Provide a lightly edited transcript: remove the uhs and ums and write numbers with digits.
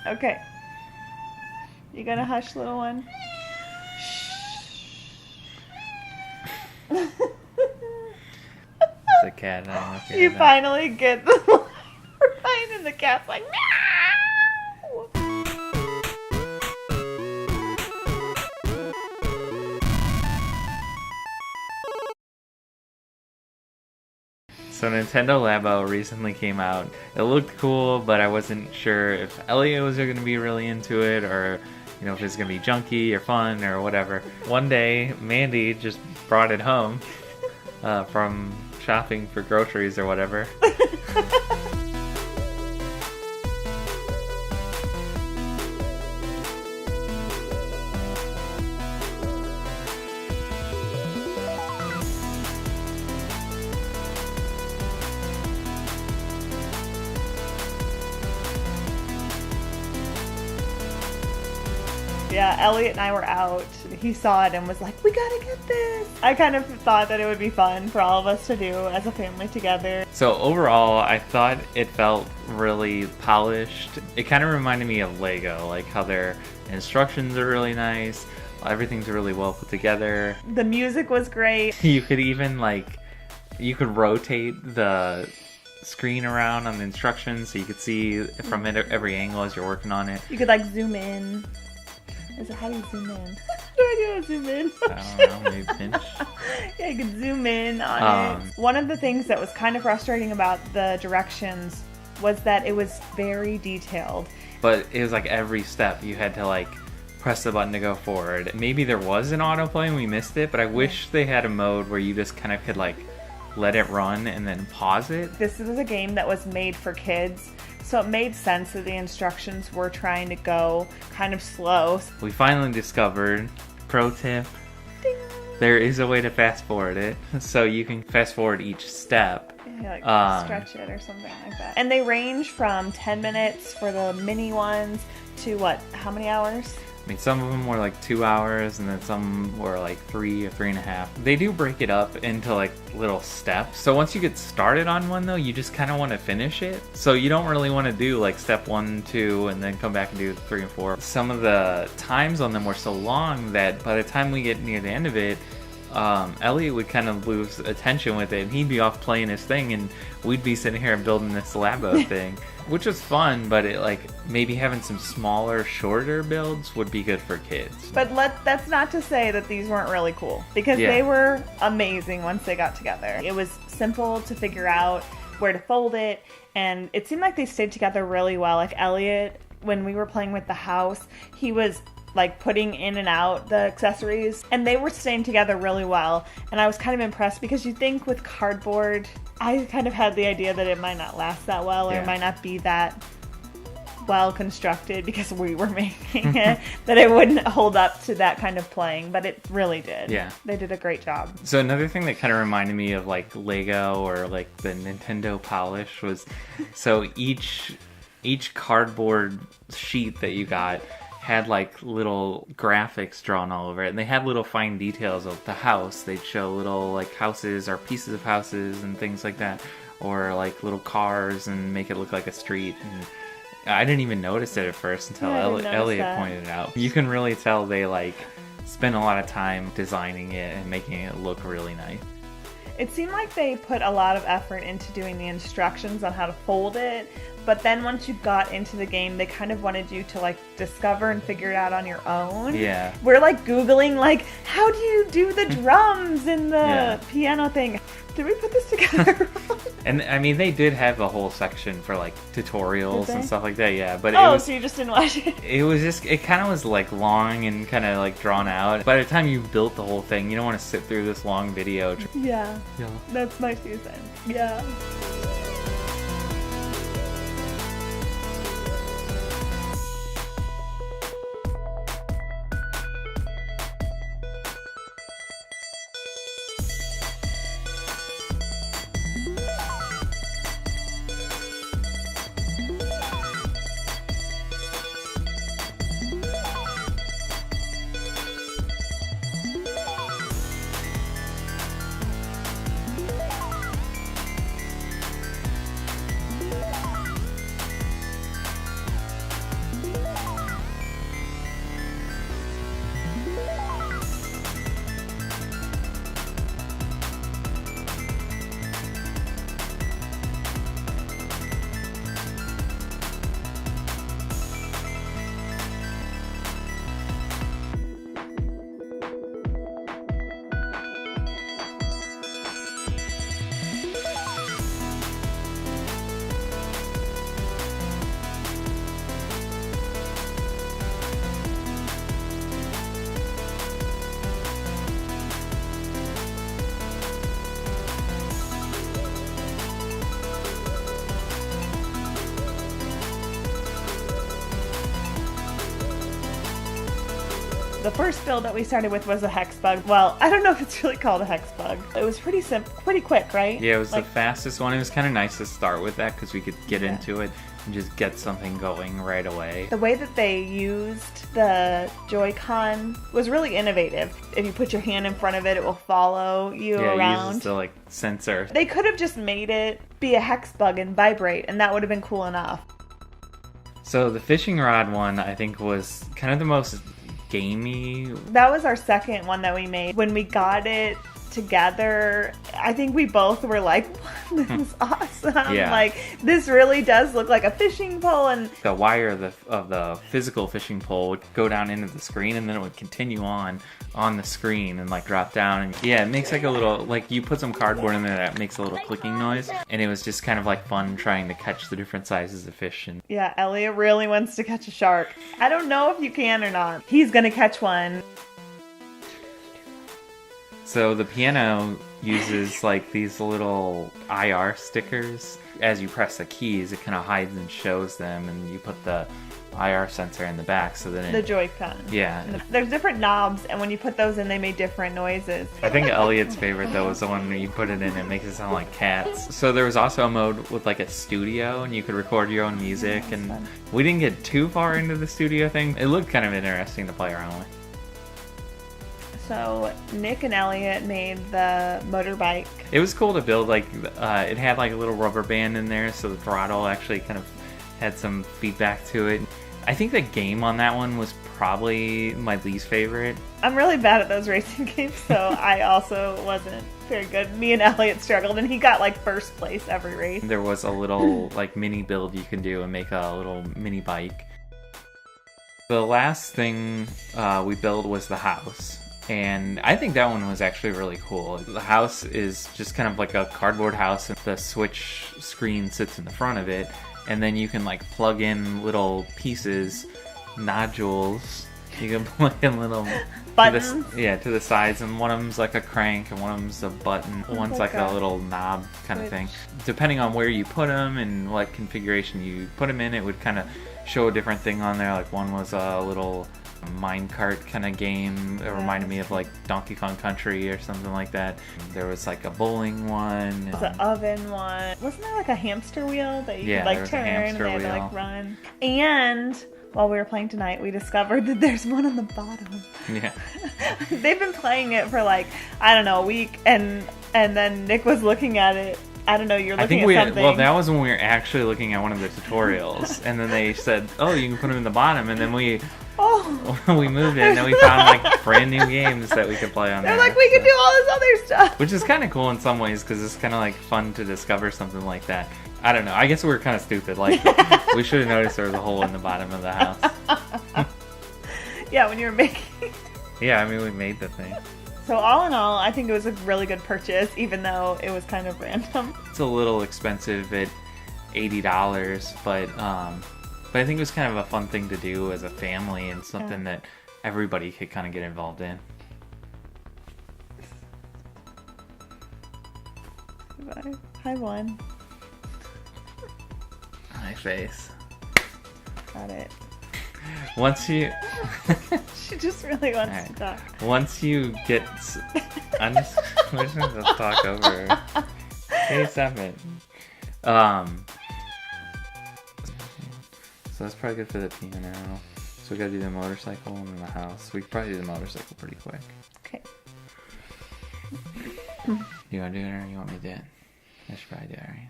Okay. You gonna hush, little one? It's a cat. I don't know if You heard finally get the line and the cat's like, meow! So Nintendo Labo recently came out. It looked cool, but I wasn't sure if Elliott was going to be really into it, or if it's going to be junky or fun or whatever. One day, Mandy just brought it home from shopping for groceries or whatever. Yeah, Elliott and I were out. He saw it and was like, we gotta get this. I kind of thought that it would be fun for all of us to do as a family together. So overall, I thought it felt really polished. It kind of reminded me of Lego, like how their instructions are really nice. Everything's really well put together. The music was great. You could even you could rotate the screen around on the instructions so you could see from every angle as you're working on it. You could zoom in. How do you zoom in? How do I zoom in? I don't know, maybe pinch. Yeah, you could zoom in on it. One of the things that was kind of frustrating about the directions was that it was very detailed. But it was every step you had to press the button to go forward. Maybe there was an autoplay and we missed it, but I wish they had a mode where you just kind of could let it run and then pause it. This was a game that was made for kids, so it made sense that the instructions were trying to go kind of slow. We finally discovered, pro tip, Ding. There is a way to fast forward it, so you can fast forward each step. Yeah, stretch it or something like that. And they range from 10 minutes for the mini ones to how many hours? I mean, some of them were 2 hours, and then some were 3 or 3.5. They do break it up into little steps. So once you get started on one, though, you just kind of want to finish it. So you don't really want to do step 1, 2, and then come back and do 3 and 4. Some of the times on them were so long that by the time we get near the end of it, Elliott would kind of lose attention with it, and he'd be off playing his thing, and we'd be sitting here building this Labo thing, which was fun. But it maybe having some smaller, shorter builds would be good for kids. But that's not to say that these weren't really cool, because they were amazing once they got together. It was simple to figure out where to fold it, and it seemed like they stayed together really well. Elliott, when we were playing with the house, he was putting in and out the accessories, and they were staying together really well. And I was kind of impressed, because you think with cardboard, I kind of had the idea that it might not last that well, or it might not be that well constructed because we were making it, that it wouldn't hold up to that kind of playing, but it really did. Yeah. They did a great job. So another thing that kind of reminded me of Lego or the Nintendo polish was, so each cardboard sheet that you got had little graphics drawn all over it, and they had little fine details of the house. They'd show little houses or pieces of houses and things like that, or little cars, and make it look like a street. And I didn't even notice it at first until Elliott pointed it out. You can really tell they spent a lot of time designing it and making it look really nice. It seemed like they put a lot of effort into doing the instructions on how to fold it, but then once you got into the game, they kind of wanted you to discover and figure it out on your own. Yeah. We're Googling how do you do the drums in the piano thing? Did we put this together? And I mean, they did have a whole section for tutorials and stuff like that. Yeah, but so you just didn't watch it? It was just, it kind of was long and kind of drawn out. By the time you built the whole thing, you don't want to sit through this long video. Yeah. That's my 2 cents. Yeah. The first build that we started with was a hex bug. Well, I don't know if it's really called a hex bug. It was pretty simple, pretty quick, right? Yeah, it was the fastest one. It was kind of nice to start with that because we could get into it and just get something going right away. The way that they used the Joy-Con was really innovative. If you put your hand in front of it, it will follow you around. Yeah, it uses the sensor. They could have just made it be a hex bug and vibrate, and that would have been cool enough. So the fishing rod one, I think, was kind of the most gamey. That was our second one that we made. When we got it together, I think we both were like, this is awesome. Yeah. Like, this really does look like a fishing pole. And the wire of the physical fishing pole would go down into the screen, and then it would continue on the screen and drop down. And yeah, it makes a little, you put some cardboard in there that makes a little clicking noise. And it was just kind of fun trying to catch the different sizes of fish. And yeah, Elliott really wants to catch a shark. I don't know if you can or not. He's gonna catch one. So the piano uses these little IR stickers. As you press the keys, it kind of hides and shows them, and you put the IR sensor in the back, so then the Joy-Con. Yeah. There's different knobs, and when you put those in, they make different noises. I think Elliott's favorite though was the one where you put it in and it makes it sound like cats. So there was also a mode with a studio, and you could record your own music. And we didn't get too far into the studio thing. It looked kind of interesting to play around with. So Nick and Elliott made the motorbike. It was cool to build. It had a little rubber band in there, so the throttle actually kind of had some feedback to it. I think the game on that one was probably my least favorite. I'm really bad at those racing games, so I also wasn't very good. Me and Elliott struggled, and he got first place every race. There was a little mini build you can do and make a little mini bike. The last thing we built was the house. And I think that one was actually really cool. The house is just kind of like a cardboard house, and the Switch screen sits in the front of it. And then you can plug in little pieces, nodules. You can plug in little buttons. To the sides, and one of them's a crank, and one of them's a button. One's a little knob kind of thing. Depending on where you put them and what configuration you put them in, it would kind of show a different thing on there. One was a little minecart kind of game. It reminded me of Donkey Kong Country or something like that. There was a bowling one. There was an oven one. Wasn't there a hamster wheel that you could turn and they had to run? And while we were playing tonight, we discovered that there's one on the bottom. Yeah. They've been playing it for I don't know, a week, and then Nick was looking at it. I don't know, you're looking at something. Well, that was when we were actually looking at one of the tutorials, and then they said, oh, you can put them in the bottom, and then we moved it, and then we found brand new games that we could play on there. They're we could do all this other stuff. Which is kind of cool in some ways, because it's kind of fun to discover something like that. I don't know, I guess we were kind of stupid. We should have noticed there was a hole in the bottom of the house. Yeah, when you were making... Yeah, I mean, we made the thing. So all in all, I think it was a really good purchase, even though it was kind of random. It's a little expensive at $80, but I think it was kind of a fun thing to do as a family, and something that everybody could kind of get involved in. Hi, one. My face. Got it. Once you... She just really wants to talk. Once you get... I'm just going to talk over her. Hey, stop it. So that's probably good for the piano. So we gotta do the motorcycle and then the house. We could probably do the motorcycle pretty quick. Okay. You wanna do it or you want me to do it? I should probably do it, right?